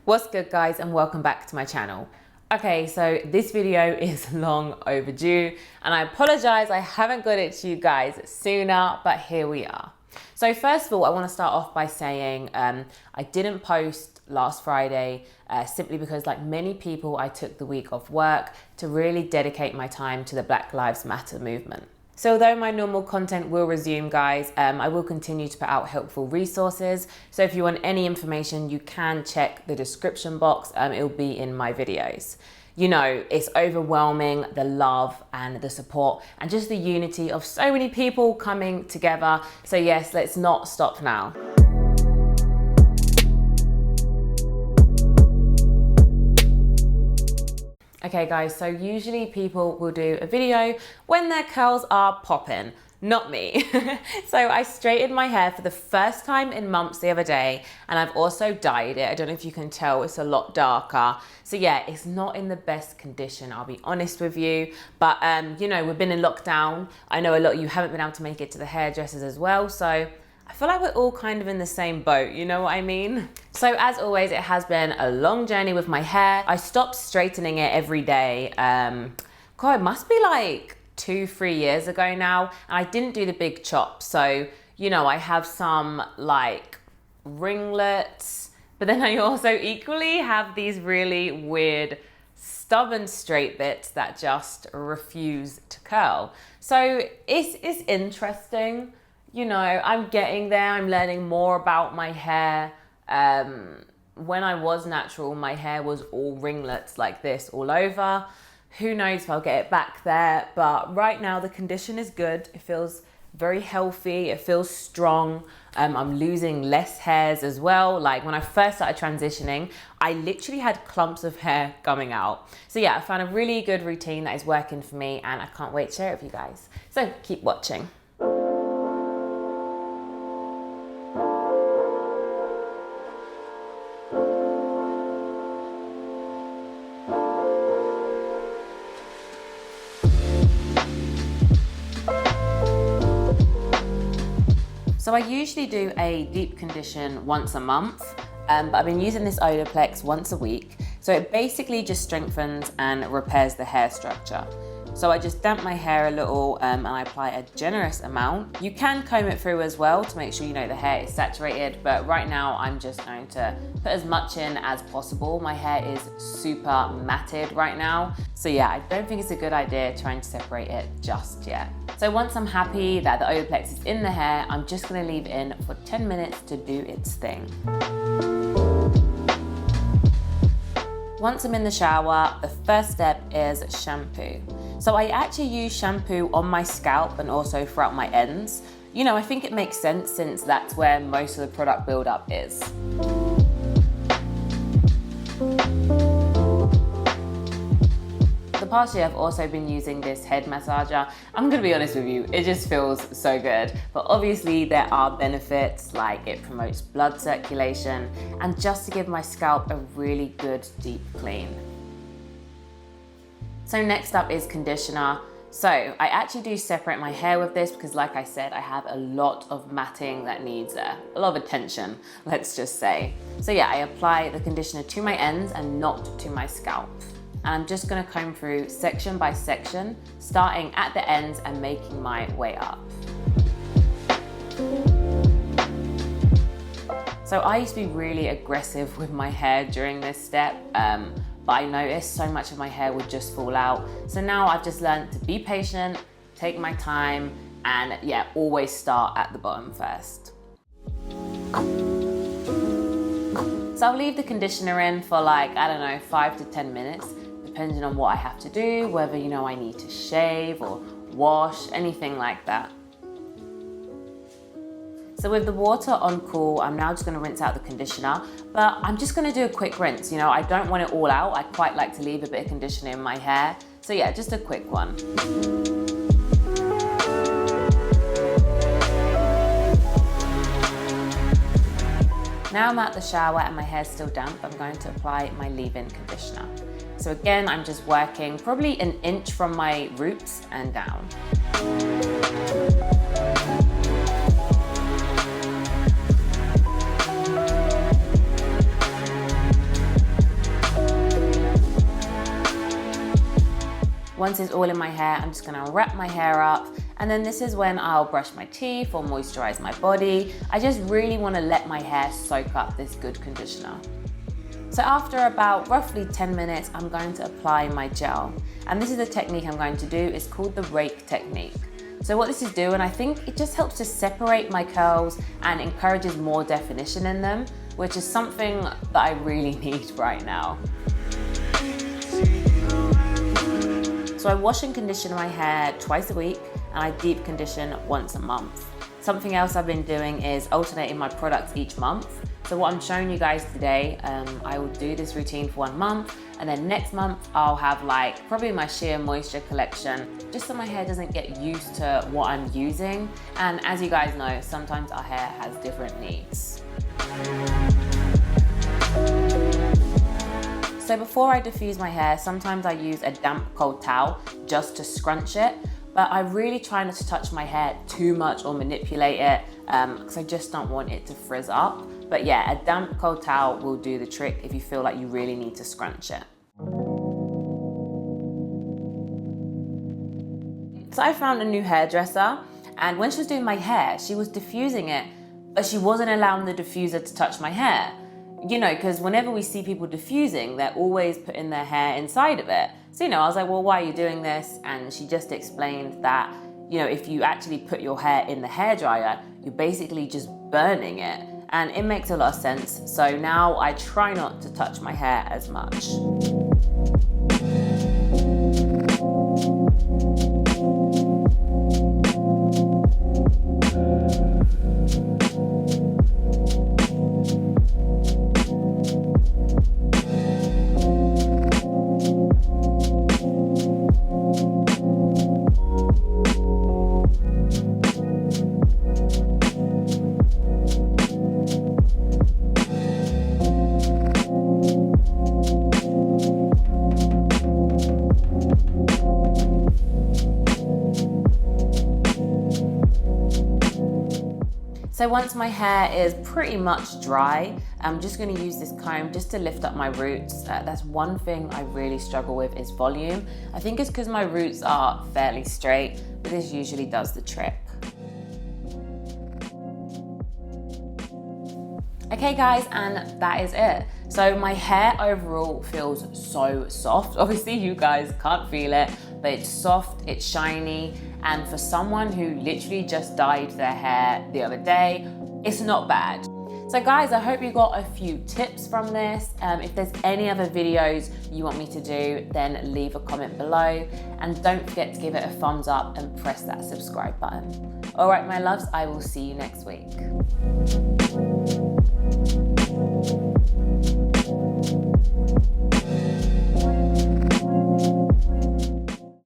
What's good, guys, and welcome back to my channel. Okay, so this video is long overdue and I apologize I haven't got it to you guys sooner, but here we are. So first of all, I want to start off by saying I didn't post last Friday simply because, like many people, I took the week off work to really dedicate my time to the Black Lives Matter movement. So although my normal content will resume, guys, I will continue to put out helpful resources. So if you want any information, you can check the description box. It'll be in my videos. You know, it's overwhelming, the love and the support and just the unity of so many people coming together. So yes, let's not stop now. Okay guys, so usually people will do a video when their curls are popping, not me. So I straightened my hair for the first time in months the other day, and I've also dyed it. I don't know if you can tell, it's a lot darker. So yeah, it's not in the best condition, I'll be honest with you. But you know, we've been in lockdown. I know a lot of you haven't been able to make it to the hairdressers as well, so I feel like we're all kind of in the same boat, you know what I mean? So as always, it has been a long journey with my hair. I stopped straightening it every day. God, it must be like 2-3 years ago now. And I didn't do the big chop. So, you know, I have some like ringlets, but then I also equally have these really weird stubborn straight bits that just refuse to curl. So it's interesting. You know, I'm getting there. I'm learning more about my hair. When I was natural, my hair was all ringlets like this all over. Who knows if I'll get it back there. But right now the condition is good. It feels very healthy. It feels strong. I'm losing less hairs as well. Like when I first started transitioning, I literally had clumps of hair coming out. So yeah, I found a really good routine that is working for me and I can't wait to share it with you guys. So keep watching. So I usually do a deep condition once a month, but I've been using this Olaplex once a week. So it basically just strengthens and repairs the hair structure. So I just damp my hair a little and I apply a generous amount. You can comb it through as well to make sure you know the hair is saturated, but right now I'm just going to put as much in as possible. My hair is super matted right now. So yeah, I don't think it's a good idea trying to separate it just yet. So once I'm happy that the Olaplex is in the hair, I'm just gonna leave it in for 10 minutes to do its thing. Once I'm in the shower, the first step is shampoo. So I actually use shampoo on my scalp and also throughout my ends. You know, I think it makes sense since that's where most of the product buildup is. The past year I've also been using this head massager. I'm gonna be honest with you, it just feels so good. But obviously there are benefits, like it promotes blood circulation and just to give my scalp a really good deep clean. So next up is conditioner. So I actually do separate my hair with this because, like I said, I have a lot of matting that needs a lot of attention, let's just say. So yeah, I apply the conditioner to my ends and not to my scalp. And I'm just gonna comb through section by section, starting at the ends and making my way up. So I used to be really aggressive with my hair during this step, but I noticed so much of my hair would just fall out. So now I've just learned to be patient, take my time, and yeah, always start at the bottom first. So I'll leave the conditioner in for like, I don't know, 5 to 10 minutes, depending on what I have to do, whether, you know, I need to shave or wash, anything like that. So with the water on cool, I'm now just gonna rinse out the conditioner, but I'm just gonna do a quick rinse. You know, I don't want it all out. I quite like to leave a bit of conditioner in my hair. So yeah, just a quick one. Now I'm at the shower and my hair's still damp, I'm going to apply my leave-in conditioner. So again, I'm just working probably an inch from my roots and down. Once it's all in my hair, I'm just gonna wrap my hair up, and then this is when I'll brush my teeth or moisturize my body. I just really wanna let my hair soak up this good conditioner. So after about roughly 10 minutes, I'm going to apply my gel. And this is the technique I'm going to do. It's called the rake technique. So what this is doing, I think it just helps to separate my curls and encourages more definition in them, which is something that I really need right now. So I wash and condition my hair twice a week, and I deep condition once a month. Something else I've been doing is alternating my products each month. So what I'm showing you guys today, I will do this routine for 1 month, and then next month I'll have like probably my sheer moisture collection, just so my hair doesn't get used to what I'm using. And as you guys know, sometimes our hair has different needs. So before I diffuse my hair, sometimes I use a damp cold towel just to scrunch it, but I really try not to touch my hair too much or manipulate it, because I just don't want it to frizz up. But yeah, a damp cold towel will do the trick if you feel like you really need to scrunch it. So I found a new hairdresser, and when she was doing my hair, she was diffusing it, but she wasn't allowing the diffuser to touch my hair. You know, because whenever we see people diffusing, they're always putting their hair inside of it. So, I was like, well, why are you doing this? And she just explained that, if you actually put your hair in the hairdryer, you're basically just burning it. And it makes a lot of sense. So now I try not to touch my hair as much. So once my hair is pretty much dry, I'm just going to use this comb just to lift up my roots. That's one thing I really struggle with, is volume. I think it's because my roots are fairly straight, but this usually does the trick. Okay guys, and that is it. So my hair overall feels so soft. Obviously you guys can't feel it, but it's soft, it's shiny, and for someone who literally just dyed their hair the other day, it's not bad. So guys, I hope you got a few tips from this. If there's any other videos you want me to do, then leave a comment below. And don't forget to give it a thumbs up and press that subscribe button. All right, my loves, I will see you next week.